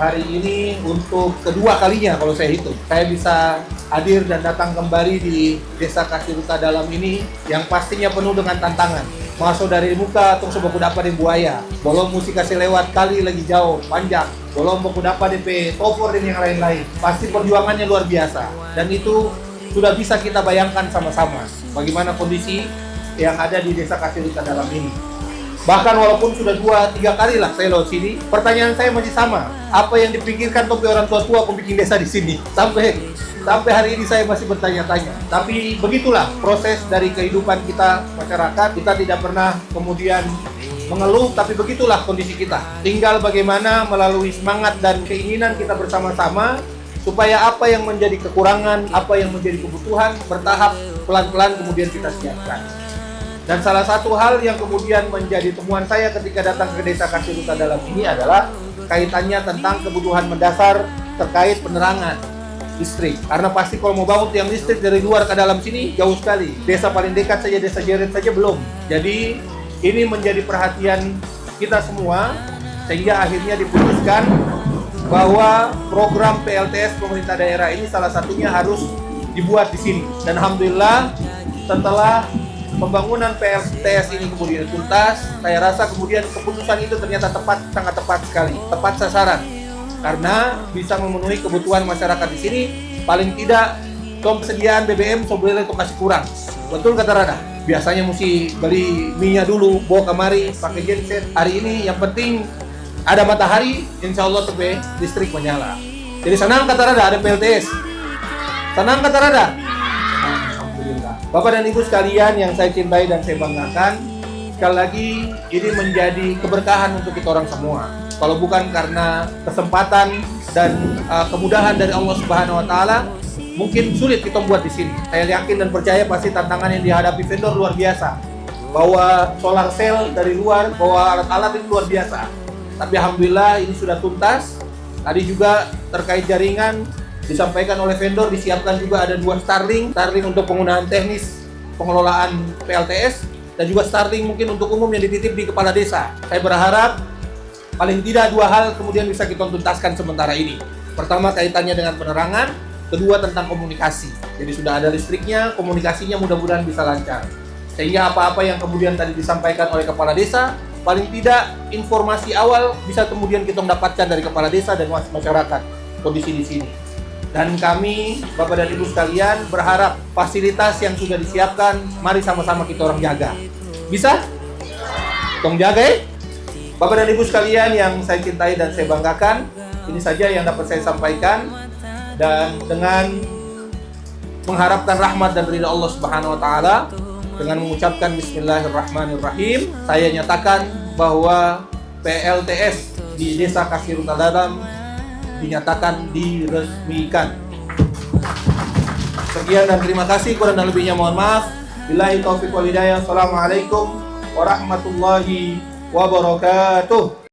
hari ini untuk kedua kalinya kalau saya hitung. Saya bisa hadir dan datang kembali di Desa Kasiruta Dalam ini yang pastinya penuh dengan tantangan. Masuk dari muka, tong coba kudapat di buaya. Belum musik kasih lewat kali lagi jauh, panjang. Belum mau kudapat DP topor dan yang lain-lain. Pasti perjuangannya luar biasa. Dan itu sudah bisa kita bayangkan sama-sama bagaimana kondisi yang ada di Desa Kasiruta Dalam ini. Bahkan walaupun sudah 2-3 kali lah saya lewat sini, pertanyaan saya masih sama. Apa yang dipikirkan topi orang tua-tua aku bikin desa di sini? Sampai hari ini saya masih bertanya-tanya. Tapi begitulah proses dari kehidupan kita masyarakat. Kita tidak pernah kemudian mengeluh, tapi begitulah kondisi kita. Tinggal bagaimana melalui semangat dan keinginan kita bersama-sama supaya apa yang menjadi kekurangan, apa yang menjadi kebutuhan bertahap pelan-pelan kemudian kita siapkan. Dan salah satu hal yang kemudian menjadi temuan saya ketika datang ke Desa Kasiruta Dalam ini adalah kaitannya tentang kebutuhan mendasar terkait penerangan listrik. Karena pasti kalau mau bangun tiang listrik dari luar ke dalam sini jauh sekali. Desa paling dekat saja, Desa Jeret saja belum. Jadi ini menjadi perhatian kita semua sehingga akhirnya diputuskan bahwa program PLTS pemerintah daerah ini salah satunya harus dibuat di sini. Dan alhamdulillah setelah pembangunan PLTS ini kemudian tuntas, saya rasa kemudian keputusan itu ternyata sangat tepat sekali, tepat sasaran. Karena bisa memenuhi kebutuhan masyarakat di sini, paling tidak persediaan BBM sebenarnya itu kasih kurang. Betul kata Rada? Biasanya mesti beli minyak dulu, bawa kemari, pakai genset. Hari ini yang penting ada matahari, insya Allah sampai listrik menyala. Jadi senang kata Rada, ada PLTS. Senang kata Rada? Bapak dan Ibu sekalian yang saya cintai dan saya banggakan, sekali lagi ini menjadi keberkahan untuk kita orang semua. Kalau bukan karena kesempatan dan kemudahan dari Allah Subhanahu Wa Taala, mungkin sulit kita buat di sini. Saya yakin dan percaya pasti tantangan yang dihadapi vendor luar biasa. Bawa solar cell dari luar, bawa alat-alat itu luar biasa. Tapi alhamdulillah ini sudah tuntas. Tadi juga terkait jaringan, disampaikan oleh vendor, disiapkan juga ada 2 Starlink untuk penggunaan teknis pengelolaan PLTS dan juga Starlink mungkin untuk umum yang dititip di kepala desa. Saya berharap paling tidak 2 hal kemudian bisa kita tuntaskan sementara ini. Pertama kaitannya dengan penerangan, kedua tentang komunikasi. Jadi sudah ada listriknya, komunikasinya mudah-mudahan bisa lancar. Sehingga apa-apa yang kemudian tadi disampaikan oleh kepala desa, paling tidak informasi awal bisa kemudian kita dapatkan dari kepala desa dan masyarakat kondisi di sini. Dan kami, Bapak dan Ibu sekalian, berharap fasilitas yang sudah disiapkan, mari sama-sama kita orang jaga. Bisa? Tong jaga ya? Bapak dan Ibu sekalian yang saya cintai dan saya banggakan, ini saja yang dapat saya sampaikan. Dan dengan mengharapkan rahmat dan ridha Allah Subhanahu Wa Taala, dengan mengucapkan Bismillahirrahmanirrahim, saya nyatakan bahwa PLTS di Desa Kasiruta Dalam dinyatakan diresmikan. Sekian dan terima kasih, kurang dan lebihnya mohon maaf. Billahi taufiq wal hidayah. Assalamualaikum warahmatullahi wabarakatuh.